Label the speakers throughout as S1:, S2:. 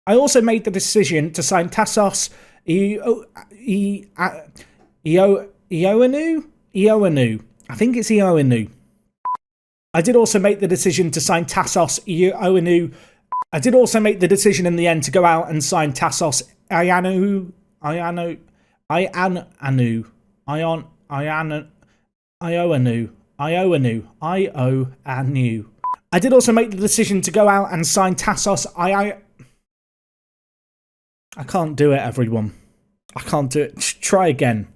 S1: I also made the decision to sign Tassos Ioanu. I think it's Ioanu. I did also make the decision to sign Tassos Ioanu. I did also make the decision in the end to go out and sign Tassos Ioanu. I did also make the decision to go out and sign Tassos I can't do it, everyone. I can't do it. Try again.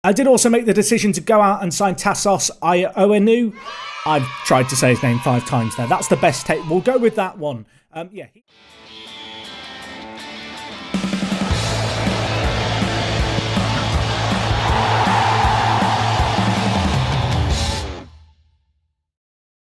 S1: I did also make the decision to go out and sign Tassos Ioanu. I've tried to say his name 5 times there. That's the best take. We'll go with that one. Yeah.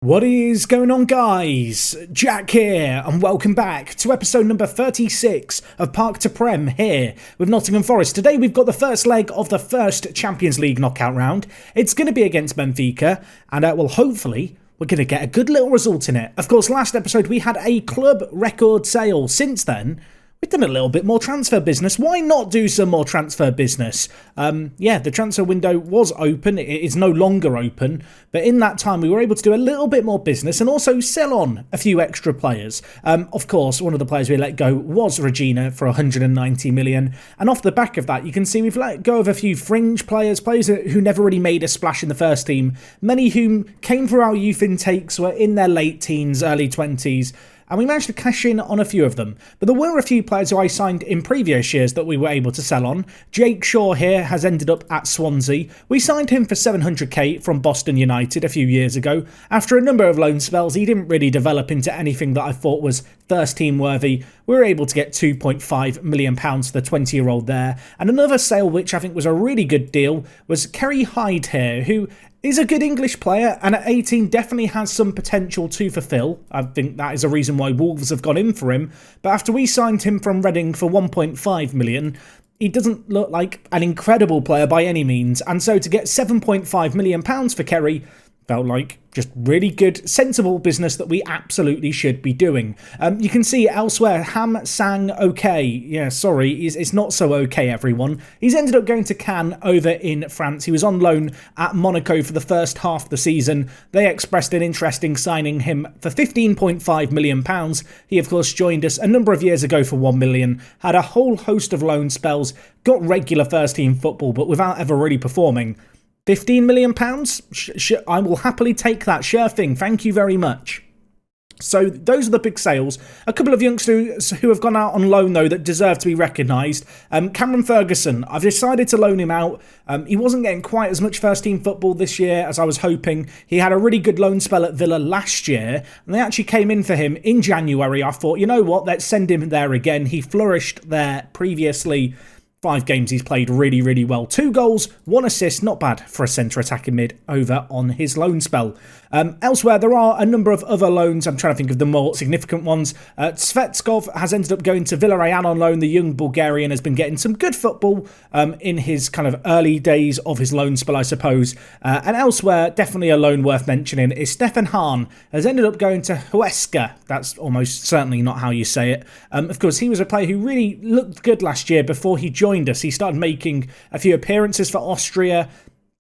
S1: What is going on, guys? Jack here, and welcome back to episode number 36 of Park to Prem here with Nottingham Forest. Today we've got the first leg of the first Champions League knockout round. It's going to be against Benfica, and well, hopefully we're going to get a good little result in it. Of course, last episode we had a club record sale. Since then, we've done a little bit more transfer business. Why not do some more transfer business? Yeah, the transfer window was open. It is no longer open. But in that time, we were able to do a little bit more business and also sell on a few extra players. Of course, one of the players we let go was Regina for 190 million. And off the back of that, you can see we've let go of a few fringe players who never really made a splash in the first team. Many whom came through our youth intakes, were in their late teens, early 20s. And we managed to cash in on a few of them. But there were a few players who I signed in previous years that we were able to sell on. Jake Shaw here has ended up at Swansea. We signed him for 700k from Boston United a few years ago. After a number of loan spells, he didn't really develop into anything that I thought was first team worthy. We were able to get £2.5 million for the 20-year-old there. And another sale, which I think was a really good deal, was Kerry Hyde here, who is a good English player, and at 18 definitely has some potential to fulfill. I think that is a reason why Wolves have gone in for him. But after we signed him from Reading for 1.5 million, he doesn't look like an incredible player by any means. And so to get £7.5 million for Kerry felt like just really good, sensible business that we absolutely should be doing. You can see elsewhere, Ham Sang okay. Yeah, sorry, it's not so okay, everyone. He's ended up going to Cannes over in France. He was on loan at Monaco for the first half of the season. They expressed an interest in signing him for £15.5 million. He, of course, joined us a number of years ago for 1 million, had a whole host of loan spells, got regular first-team football, but without ever really performing. £15 million? I will happily take that. Sure thing. Thank you very much. So those are the big sales. A couple of youngsters who have gone out on loan, though, that deserve to be recognised. Cameron Ferguson, I've decided to loan him out. He wasn't getting quite as much first-team football this year as I was hoping. He had a really good loan spell at Villa last year, and they actually came in for him in January. I thought, you know what, let's send him there again. He flourished there previously. 5 games he's played really, really well. 2 goals, 1 assist, not bad for a centre attacking mid over on his loan spell. Elsewhere, there are a number of other loans. I'm trying to think of the more significant ones. Svetskov has ended up going to Villarreal on loan. The young Bulgarian has been getting some good football in his kind of early days of his loan spell, I suppose. And elsewhere, definitely a loan worth mentioning is Stefan Hahn has ended up going to Huesca. That's almost certainly not how you say it. Of course, he was a player who really looked good last year before he joined us. He started making a few appearances for Austria,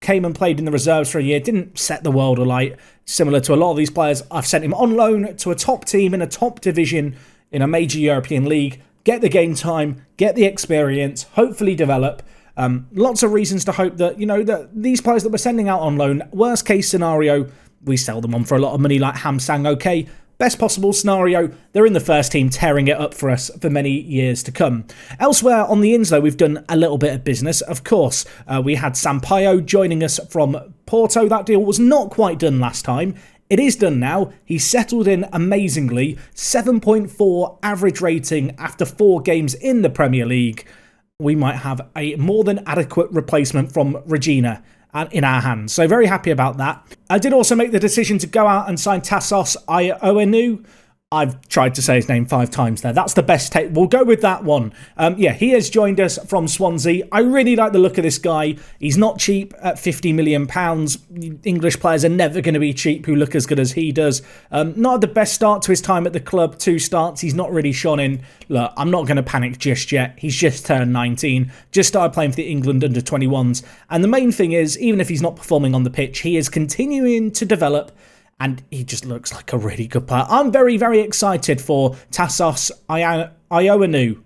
S1: came and played in the reserves for a year, didn't set the world alight. Similar to a lot of these players, I've sent him on loan to a top team in a top division in a major European league. Get the game time, get the experience, hopefully develop. Lots of reasons to hope that, that these players that we're sending out on loan, worst case scenario, we sell them on for a lot of money like Ham Sang okay. Best possible scenario, they're in the first team tearing it up for us for many years to come. Elsewhere on the ins, though, we've done a little bit of business. Of course, we had Sampaio joining us from Porto. That deal was not quite done last time. It is done now. He's settled in amazingly. 7.4 average rating after 4 games in the Premier League. We might have a more than adequate replacement from Regina in our hands. So very happy about that. I did also make the decision to go out and sign Tassos Ioanu. I've tried to say his name 5 times there. That's the best take. We'll go with that one. Yeah, he has joined us from Swansea. I really like the look of this guy. He's not cheap at £50 million. English players are never going to be cheap who look as good as he does. Not the best start to his time at the club. 2 starts. He's not really shone in. Look, I'm not going to panic just yet. He's just turned 19. Just started playing for the England under-21s. And the main thing is, even if he's not performing on the pitch, he is continuing to develop. And he just looks like a really good player. I'm very, very excited for Tassos Ioannou.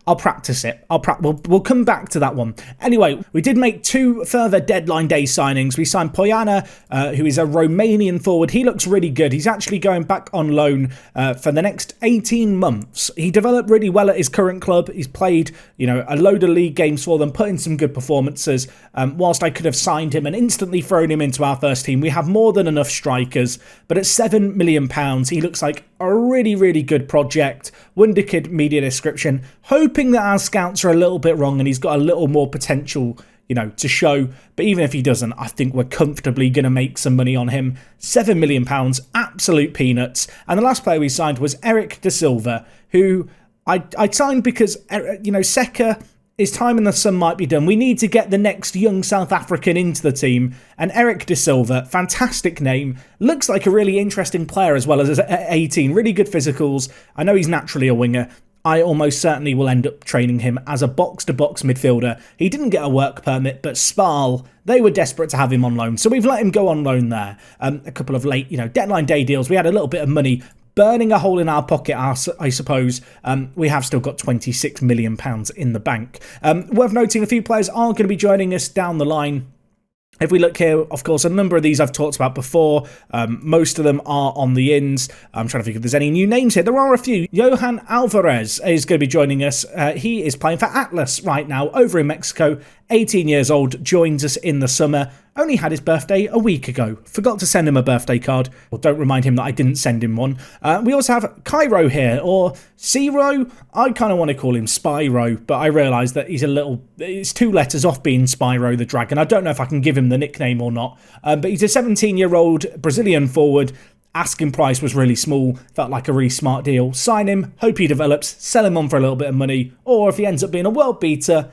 S1: I'll practice it. We'll come back to that one. Anyway, we did make 2 further deadline day signings. We signed Poiana, who is a Romanian forward. He looks really good. He's actually going back on loan for the next 18 months. He developed really well at his current club. He's played, a load of league games for them, put in some good performances. Whilst I could have signed him and instantly thrown him into our first team, we have more than enough strikers. But at £7 million, he looks like a really, really good project. Wonderkid media description, hoping that our scouts are a little bit wrong and he's got a little more potential, to show. But even if he doesn't, I think we're comfortably going to make some money on him. £7 million, absolute peanuts. And the last player we signed was Eric De Silva, who I signed because, Seka, his time in the sun might be done. We need to get the next young South African into the team. And Eric De Silva, fantastic name. Looks like a really interesting player as well as at 18. Really good physicals. I know he's naturally a winger. I almost certainly will end up training him as a box-to-box midfielder. He didn't get a work permit, but Spal, they were desperate to have him on loan. So we've let him go on loan there. A couple of late, deadline day deals. We had a little bit of money burning a hole in our pocket, I suppose. We have still got £26 million in the bank. Worth noting, a few players are going to be joining us down the line. If we look here, of course, a number of these I've talked about before. Most of them are on the ins. I'm trying to think if there's any new names here. There are a few. Johan Alvarez is going to be joining us. He is playing for Atlas right now over in Mexico. 18 years old, joins us in the summer. Only had his birthday a week ago. Forgot to send him a birthday card. Well, don't remind him that I didn't send him one. We also have Cairo here, or Ciro. I kind of want to call him Spyro, but I realise that it's 2 letters off being Spyro the Dragon. I don't know if I can give him the nickname or not. But he's a 17-year-old Brazilian forward. Asking price was really small. Felt like a really smart deal. Sign him, hope he develops, sell him on for a little bit of money. Or if he ends up being a world beater,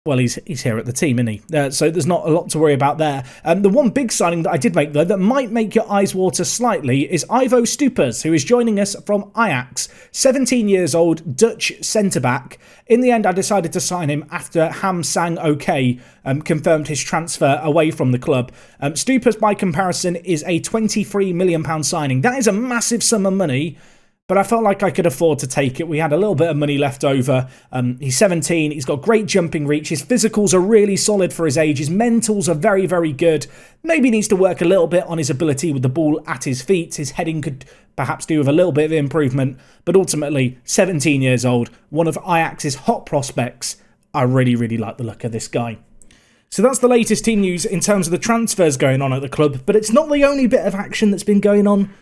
S1: well, he's here at the team, isn't he? So there's not a lot to worry about there. The one big signing that I did make, though, that might make your eyes water slightly is Ivo Stupas, who is joining us from Ajax. 17 years old, Dutch centre-back. In the end, I decided to sign him after Ham Sang OK confirmed his transfer away from the club. Stupas, by comparison, is a £23 million signing. That is a massive sum of money. But I felt like I could afford to take it. We had a little bit of money left over. He's 17. He's got great jumping reach. His physicals are really solid for his age. His mentals are very, very good. Maybe needs to work a little bit on his ability with the ball at his feet. His heading could perhaps do with a little bit of improvement. But ultimately, 17 years old, one of Ajax's hot prospects. I really, really like the look of this guy. So that's the latest team news in terms of the transfers going on at the club. But it's not the only bit of action that's been going on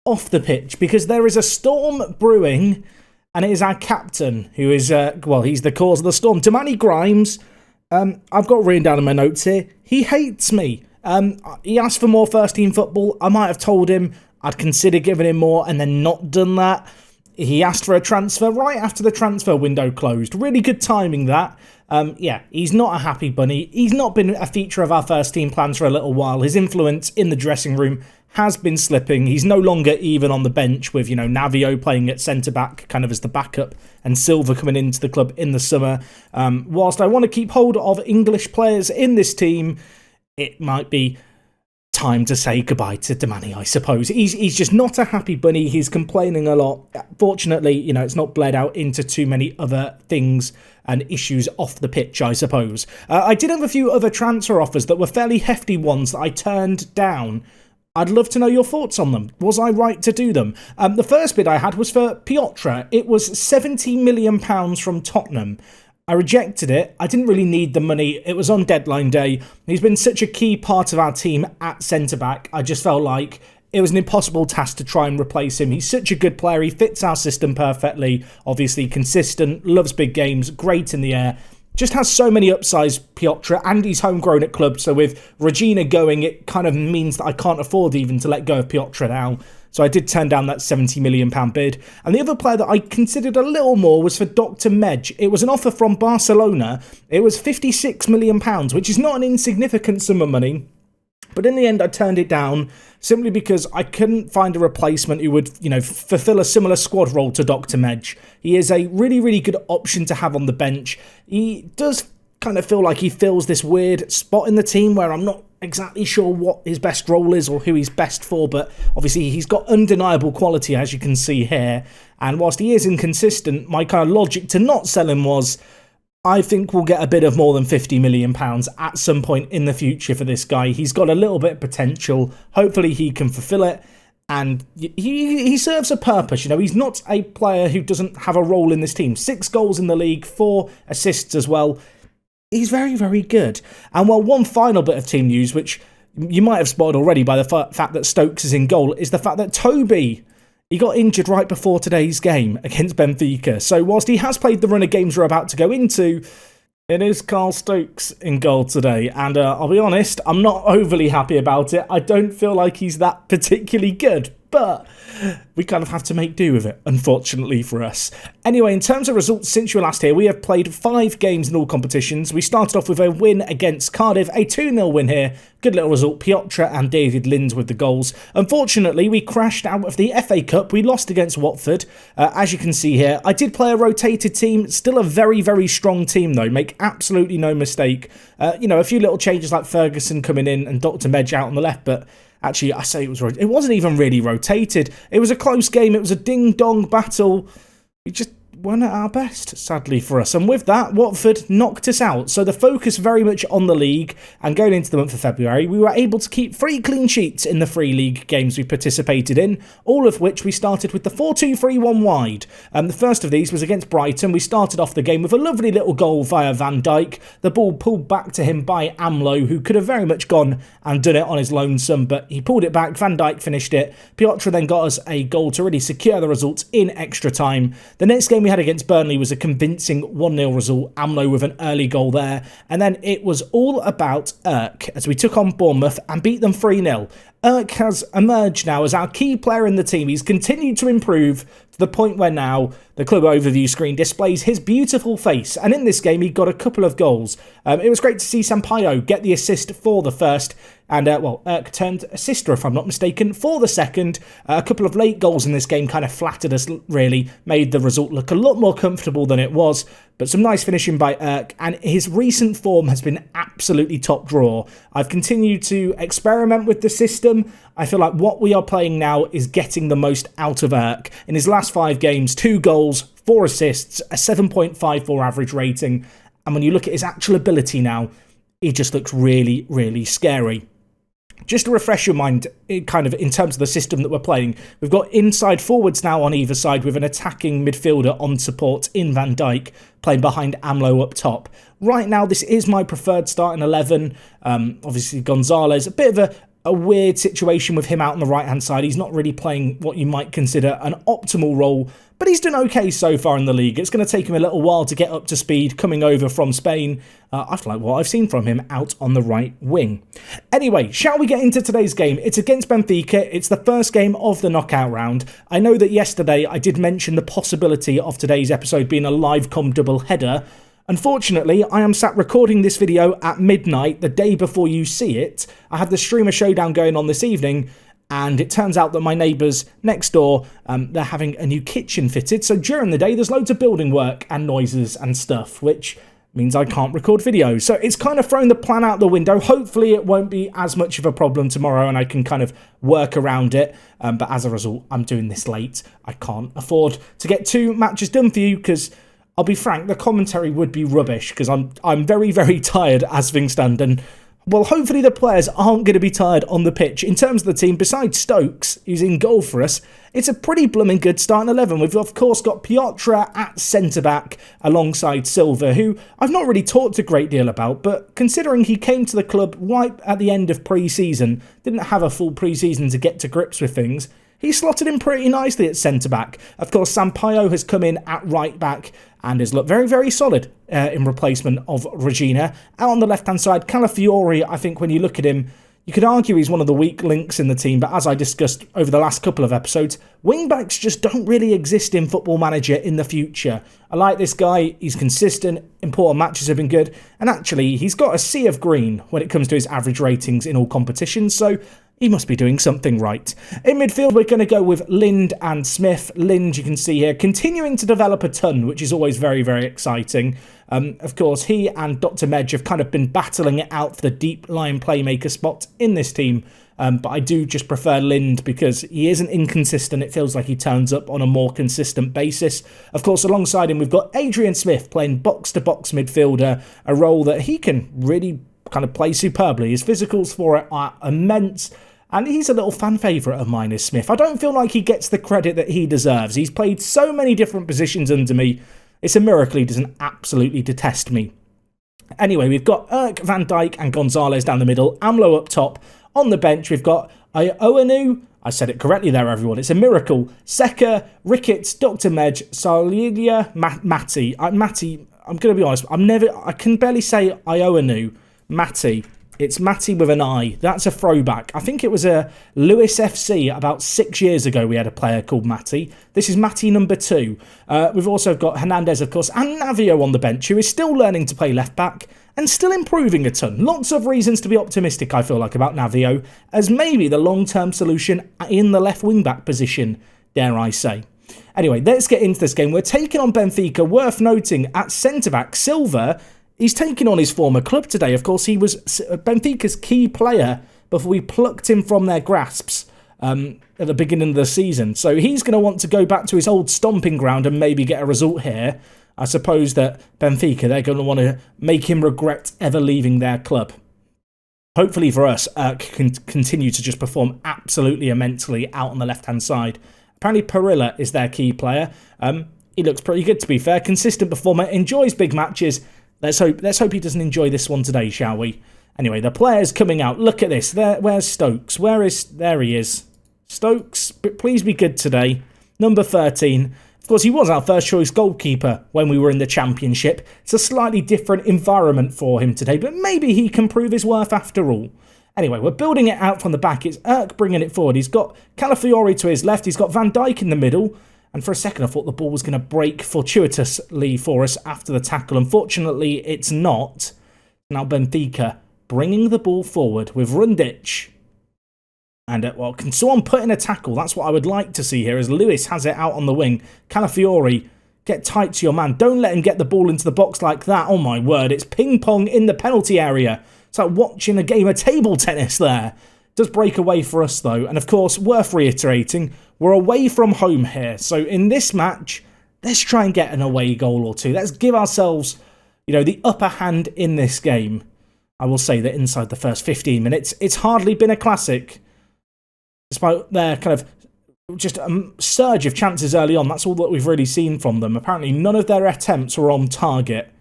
S1: off the pitch, because there is a storm brewing, and it is our captain who is, he's the cause of the storm. Damani Grimes, I've got written down in my notes here, he hates me. He asked for more first team football. I might have told him I'd consider giving him more and then not done that. He asked for a transfer right after the transfer window closed. Really good timing, that. He's not a happy bunny. He's not been a feature of our first team plans for a little while. His influence in the dressing room has been slipping. He's no longer even on the bench with, Navio playing at centre-back kind of as the backup and Silva coming into the club in the summer. Whilst I want to keep hold of English players in this team, it might be time to say goodbye to Damani, I suppose. He's just not a happy bunny. He's complaining a lot. Fortunately, it's not bled out into too many other things and issues off the pitch, I suppose. I did have a few other transfer offers that were fairly hefty ones that I turned down. I'd love to know your thoughts on them. Was I right to do them? The first bid I had was for Piotr. It was £70 million from Tottenham. I rejected it. I didn't really need the money. It was on deadline day. He's been such a key part of our team at centre-back. I just felt like it was an impossible task to try and replace him. He's such a good player. He fits our system perfectly. Obviously consistent, loves big games, great in the air. Just has so many upsides, Piotr, and he's homegrown at club. So with Regina going, it kind of means that I can't afford even to let go of Piotr now. so I did turn down that £70 million bid. And the other player that I considered a little more was for Dr. Medj. It was an offer from Barcelona. It was £56 million, which is not an insignificant sum of money. But in the end, I turned it down simply because I couldn't find a replacement who would, fulfill a similar squad role to Dr. Medj. He is a really, really good option to have on the bench. He does kind of feel like he fills this weird spot in the team where I'm not exactly sure what his best role is or who he's best for, but obviously he's got undeniable quality, as you can see here. And whilst he is inconsistent, my kind of logic to not sell him was, I think we'll get a bit of more than £50 million at some point in the future for this guy. He's got a little bit of potential. Hopefully he can fulfill it. And he serves a purpose. He's not a player who doesn't have a role in this team. 6 goals in the league, 4 assists as well. He's very, very good. And one final bit of team news, which you might have spotted already by the fact that Stokes is in goal, is the fact that Toby, he got injured right before today's game against Benfica. So whilst he has played the run of games we're about to go into, it is Carl Stokes in goal today. And I'll be honest, I'm not overly happy about it. I don't feel like he's that particularly good. But we kind of have to make do with it, unfortunately for us. Anyway, in terms of results since you were last here, we have played 5 games in all competitions. We started off with a win against Cardiff, a 2-0 win here. Good little result, Piotr and David Linds with the goals. Unfortunately, we crashed out of the FA Cup. We lost against Watford, as you can see here. I did play a rotated team, still a very, very strong team though, make absolutely no mistake. A few little changes like Ferguson coming in and Dr. Medj out on the left, but actually, I say it wasn't even really rotated. It was a close game. It was a ding-dong battle. We just weren't at our best, sadly for us. And with that, Watford knocked us out. So the focus very much on the league. And going into the month of February, we were able to keep 3 clean sheets in the 3 league games we participated in, all of which we started with the 4-2-3-1 wide. The first of these was against Brighton. We started off the game with a lovely little goal via Van Dijk. The ball pulled back to him by Amlo, who could have very much gone and done it on his lonesome, but he pulled it back. Van Dijk finished it. Piotr then got us a goal to really secure the results in extra time. The next game we had against Burnley was a convincing 1-0 result. Amlo with an early goal there. And then it was all about Irk as we took on Bournemouth and beat them 3-0. Irk has emerged now as our key player in the team. He's continued to improve to the point where now the club overview screen displays his beautiful face. And in this game, he got a couple of goals. It was great to see Sampaio get the assist for the first. And, Irk turned assister, if I'm not mistaken, for the second. A couple of late goals in this game kind of flattered us, really. Made the result look a lot more comfortable than it was. But some nice finishing by Irk. And his recent form has been absolutely top drawer. I've continued to experiment with the system. I feel like what we are playing now is getting the most out of Irk. In his last 5 games, 2 goals, 4 assists, a 7.54 average rating. And when you look at his actual ability now, he just looks really, really scary. Just to refresh your mind, kind of in terms of the system that we're playing, we've got inside forwards now on either side with an attacking midfielder on support in Van Dijk, playing behind Amlo up top. Right now, this is my preferred starting 11. Obviously, Gonzalez, a bit of a weird situation with him out on the right-hand side. He's not really playing what you might consider an optimal role, but he's done okay so far in the league. It's going to take him a little while to get up to speed coming over from Spain. I like what I've seen from him out on the right wing. Anyway, shall we get into today's game? It's against Benfica. It's the first game of the knockout round. I know that yesterday I did mention the possibility of today's episode being a live com double header. Unfortunately, I am sat recording this video at midnight, the day before you see it. I have the streamer showdown going on this evening, and it turns out that my neighbours next door, they're having a new kitchen fitted. So during the day, there's loads of building work and noises and stuff, which means I can't record videos. So it's kind of thrown the plan out the window. Hopefully it won't be as much of a problem tomorrow and I can kind of work around it. But as a result, I'm doing this late. I can't afford to get 2 matches done for you because I'll be frank, the commentary would be rubbish because I'm very, very tired as things stand. And, well, hopefully the players aren't going to be tired on the pitch. In terms of the team, besides Stokes, who's in goal for us, it's a pretty blooming good starting 11. We've, of course, got Piotr at centre-back alongside Silva, who I've not really talked a great deal about, but considering he came to the club right at the end of pre-season, didn't have a full pre-season to get to grips with things, he slotted in pretty nicely at centre-back. Of course, Sampaio has come in at right-back and has looked very, very solid in replacement of Regina. Out on the left-hand side, Calafiori, I think when you look at him, You could argue he's one of the weak links in the team, but as I discussed over the last couple of episodes, wingbacks just don't really exist in Football Manager in the future. I like this guy, he's consistent, important matches have been good, and actually he's got a sea of green when it comes to his average ratings in all competitions, so he must be doing something right. In midfield, we're going to go with Lind and Smith. Lind, you can see here, continuing to develop a ton, which is always very, very exciting. Of course, he and Dr. Medj have kind of been battling it out for the deep line playmaker spot in this team. But I do just prefer Lind because he isn't inconsistent. It feels like he turns up on a more consistent basis. Of course, alongside him, we've got Adrian Smith playing box-to-box midfielder, a role that he can really kind of play superbly. His physicals for it are immense. And he's a little fan favourite of mine, is Smith. I don't feel like he gets the credit that he deserves. He's played so many different positions under me. It's a miracle he doesn't absolutely detest me. Anyway, we've got Erk, Van Dijk and Gonzalez down the middle. Amlo up top. On the bench, we've got Ioanu. I said it correctly there, everyone. It's a miracle. Seka, Ricketts, Dr. Medj, Salilia, Matty. Matty, I'm going to be honest. I can barely say Ioanu. Matty. It's Matty with an I. That's a throwback. I think it was a Lewis FC about 6 years ago we had a player called Matty. This is Matty number 2. We've also got Hernandez, of course, and Navio on the bench, who is still learning to play left-back and still improving a ton. Lots of reasons to be optimistic, I feel like, about Navio, as maybe the long-term solution in the left wing-back position, dare I say. Anyway, let's get into this game. We're taking on Benfica. Worth noting, at centre-back, Silva, he's taking on his former club today. Of course, he was Benfica's key player before we plucked him from their grasps at the beginning of the season. So he's going to want to go back to his old stomping ground and maybe get a result here. I suppose that Benfica, they're going to want to make him regret ever leaving their club. Hopefully for us, can continue to just perform absolutely immensely out on the left-hand side. Apparently Perilla is their key player. He looks pretty good, to be fair. Consistent performer, enjoys big matches. Let's hope he doesn't enjoy this one today, shall we? Anyway, the players coming out. Look at this. Where's Stokes? There he is. Stokes, please be good today. Number 13. Of course, he was our first choice goalkeeper when we were in the Championship. It's a slightly different environment for him today, but maybe he can prove his worth after all. Anyway, we're building it out from the back. It's Erk bringing it forward. He's got Calafiori to his left. He's got Van Dijk in the middle. And for a second, I thought the ball was going to break fortuitously for us after the tackle. Unfortunately, it's not. Now Benfica bringing the ball forward with Rundic. And, can someone put in a tackle? That's what I would like to see here as Lewis has it out on the wing. Calafiori, get tight to your man. Don't let him get the ball into the box like that. Oh, my word. It's ping-pong in the penalty area. It's like watching a game of table tennis there. Does break away for us, though. And, of course, worth reiterating, we're away from home here. So, in this match, let's try and get an away goal or two. Let's give ourselves, the upper hand in this game. I will say that inside the first 15 minutes, it's hardly been a classic. Despite their kind of just a surge of chances early on, that's all that we've really seen from them. Apparently, none of their attempts were on target.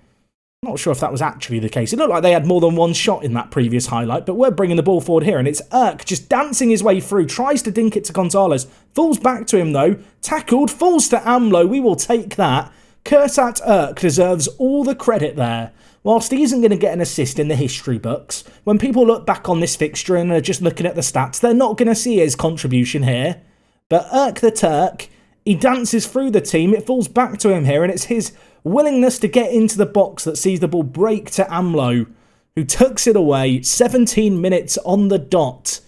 S1: Not sure if that was actually the case. It looked like they had more than one shot in that previous highlight, but we're bringing the ball forward here, and it's Erk just dancing his way through, tries to dink it to Gonzalez, falls back to him though, tackled, falls to Amlo. We will take that. Kurtat Erk deserves all the credit there. Whilst he isn't going to get an assist in the history books, when people look back on this fixture and are just looking at the stats, they're not going to see his contribution here. But Erk the Turk, he dances through the team, it falls back to him here, and it's his willingness to get into the box that sees the ball break to Amlo, who tucks it away. 17 minutes on the dot.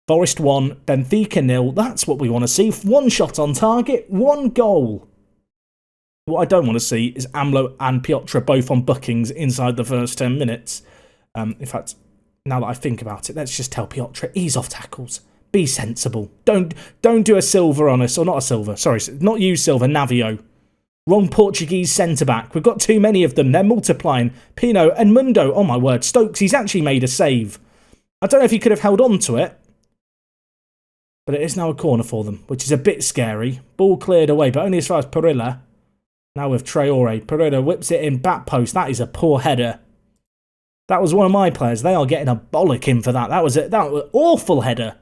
S1: Forest 1, Benfica 0. That's what we want to see. One shot on target, one goal. What I don't want to see is Amlo and Piotr both on bookings inside the first 10 minutes. In fact, now that I think about it, let's just tell Piotr, ease off tackles. Be sensible. Don't do a Silva on us. Or not a Silva. Sorry, not you, Silva. Navio. Wrong Portuguese centre-back. We've got too many of them. They're multiplying. Pino and Mundo. Oh, my word. Stokes, he's actually made a save. I don't know if he could have held on to it. But it is now a corner for them, which is a bit scary. Ball cleared away, but only as far as Perilla. Now with Traore. Perilla whips it in back post. That is a poor header. That was one of my players. They are getting a bollocking for that. That was an awful header.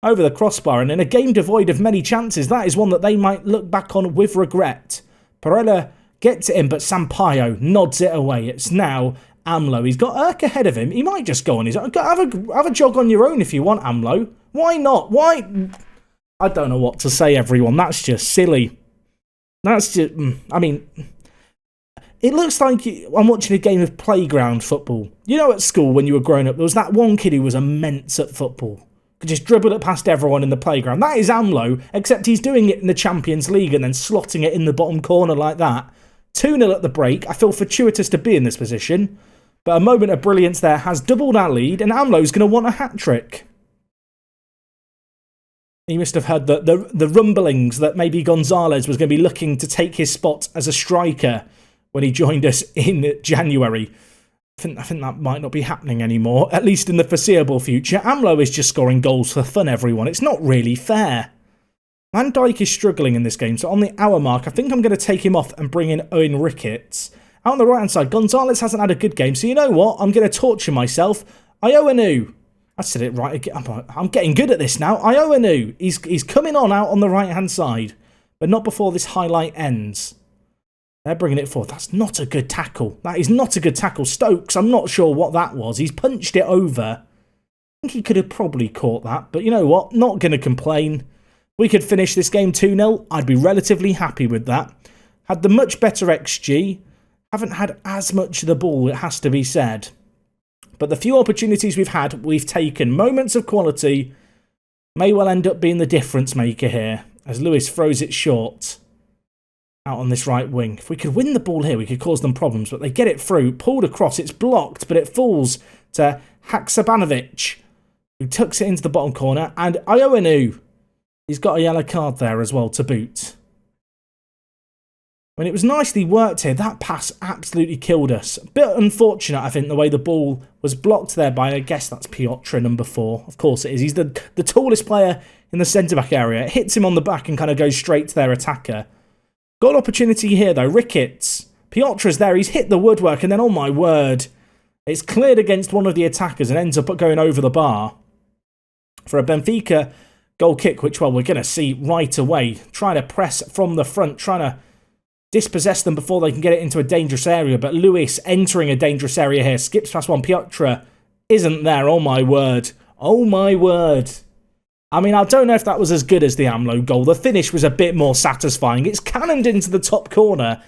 S1: Over the crossbar. And in a game devoid of many chances, that is one that they might look back on with regret. Perilla gets it in, but Sampaio nods it away. It's now AMLO. He's got Urk ahead of him. He might just go on his own. Have a jog on your own if you want, AMLO. Why not? Why? I don't know what to say, everyone. That's just silly. That's just... I mean... It looks like I'm watching a game of playground football. You know, at school when you were growing up, there was that one kid who was immense at football. Could just dribble it past everyone in the playground. That is AMLO, except he's doing it in the Champions League and then slotting it in the bottom corner like that. 2-0 at the break. I feel fortuitous to be in this position. But a moment of brilliance there has doubled our lead, and AMLO's going to want a hat-trick. He must have heard the rumblings that maybe Gonzalez was going to be looking to take his spot as a striker when he joined us in January. I think that might not be happening anymore, at least in the foreseeable future. AMLO is just scoring goals for fun, everyone. It's not really fair. Van Dijk is struggling in this game, so on the hour mark, I think I'm going to take him off and bring in Owen Ricketts. Out on the right-hand side, Gonzalez hasn't had a good game, so you know what? I'm going to torture myself. Ioanu. I said it right again. I'm getting good at this now. Ioanu. He's coming out on the right-hand side, but not before this highlight ends. They're bringing it forward. That's not a good tackle. That is not a good tackle. Stokes, I'm not sure what that was. He's punched it over. I think he could have probably caught that, but you know what? Not going to complain. We could finish this game 2-0. I'd be relatively happy with that. Had the much better XG. Haven't had as much of the ball, it has to be said. But the few opportunities we've had, we've taken. Moments of quality may well end up being the difference maker here, as Lewis throws it short. Out on this right wing. If we could win the ball here, we could cause them problems, but they get it through, pulled across, it's blocked, but it falls to Haksabanovic, who tucks it into the bottom corner, and Ioanu, he's got a yellow card there as well to boot. When it was nicely worked here, that pass absolutely killed us. A bit unfortunate, I think, the way the ball was blocked there by, I guess that's Piotr, number 4. Of course it is. He's the tallest player in the centre-back area. It hits him on the back and kind of goes straight to their attacker. Got an opportunity here, though. Ricketts. Piotr's there. He's hit the woodwork, and then, oh my word, it's cleared against one of the attackers and ends up going over the bar for a Benfica goal kick, which, well, we're going to see right away. Trying to press from the front, trying to dispossess them before they can get it into a dangerous area. But Lewis entering a dangerous area here. Skips past one. Piotr isn't there. Oh my word. Oh my word. I mean, I don't know if that was as good as the AMLO goal. The finish was a bit more satisfying. It's cannoned into the top corner.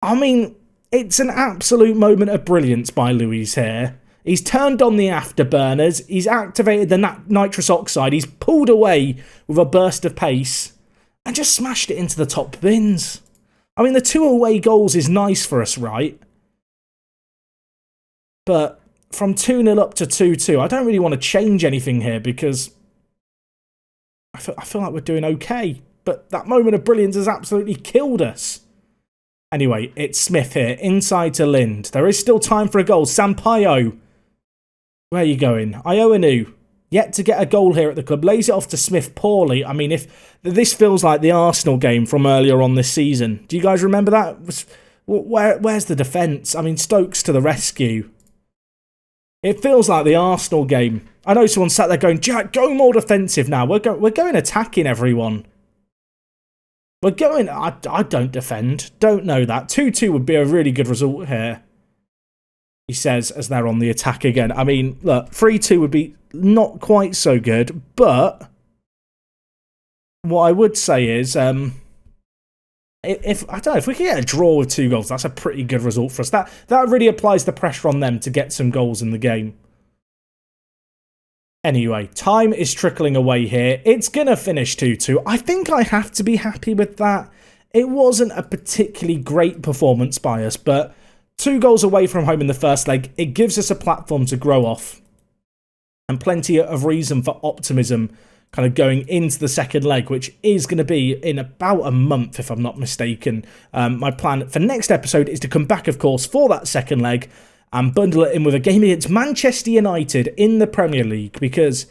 S1: I mean, it's an absolute moment of brilliance by Luis here. He's turned on the afterburners. He's activated the nitrous oxide. He's pulled away with a burst of pace and just smashed it into the top bins. I mean, the 2 away goals is nice for us, right? But from 2-0 up to 2-2, I don't really want to change anything here because I feel like we're doing okay, but that moment of brilliance has absolutely killed us. Anyway, it's Smith here, inside to Lind. There is still time for a goal. Sampaio. Where are you going? Ioanu. Yet to get a goal here at the club. Lays it off to Smith poorly. I mean, if this feels like the Arsenal game from earlier on this season. Do you guys remember that? Where's the defence? I mean, Stokes to the rescue. It feels like the Arsenal game. I know someone sat there going, Jack, go more defensive now. We're going attacking, everyone. We're going... I don't defend. Don't know that. 2-2 would be a really good result here, he says, as they're on the attack again. I mean, look, 3-2 would be not quite so good, but what I would say is... If I don't know, if we can get a draw with 2 goals, that's a pretty good result for us. That really applies the pressure on them to get some goals in the game. Anyway, time is trickling away here. It's going to finish 2-2. I think I have to be happy with that. It wasn't a particularly great performance by us, but 2 goals away from home in the first leg, it gives us a platform to grow off. And plenty of reason for optimism kind of going into the second leg, which is going to be in about a month, if I'm not mistaken. My plan for next episode is to come back, of course, for that second leg and bundle it in with a game against Manchester United in the Premier League because,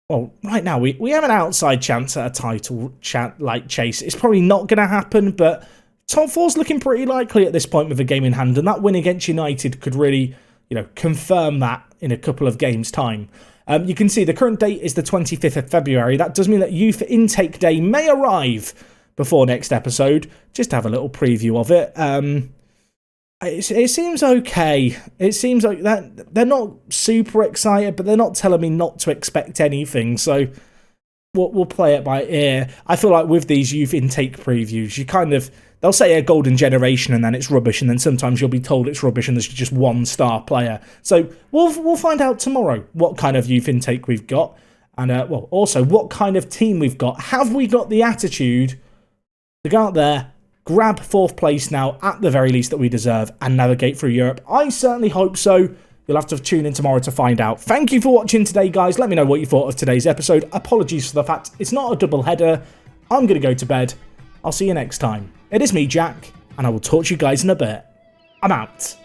S1: well, right now we have an outside chance at a title chase. It's probably not going to happen, but top 4's looking pretty likely at this point with a game in hand, and that win against United could really, confirm that in a couple of games' time. You can see the current date is the 25th of February. That does mean that youth intake day may arrive before next episode. Just to have a little preview of it. It seems okay. It seems like that they're not super excited, but they're not telling me not to expect anything. So we'll play it by ear. I feel like with these youth intake previews, they'll say a golden generation and then it's rubbish, and then sometimes you'll be told it's rubbish and there's just one star player. So we'll find out tomorrow what kind of youth intake we've got, and also what kind of team we've got. Have we got the attitude to go out there, grab 4th place now, at the very least that we deserve, and navigate through Europe? I certainly hope so. You'll have to tune in tomorrow to find out. Thank you for watching today, guys. Let me know what you thought of today's episode. Apologies for the fact it's not a double header. I'm going to go to bed. I'll see you next time. It is me, Jack, and I will talk to you guys in a bit. I'm out.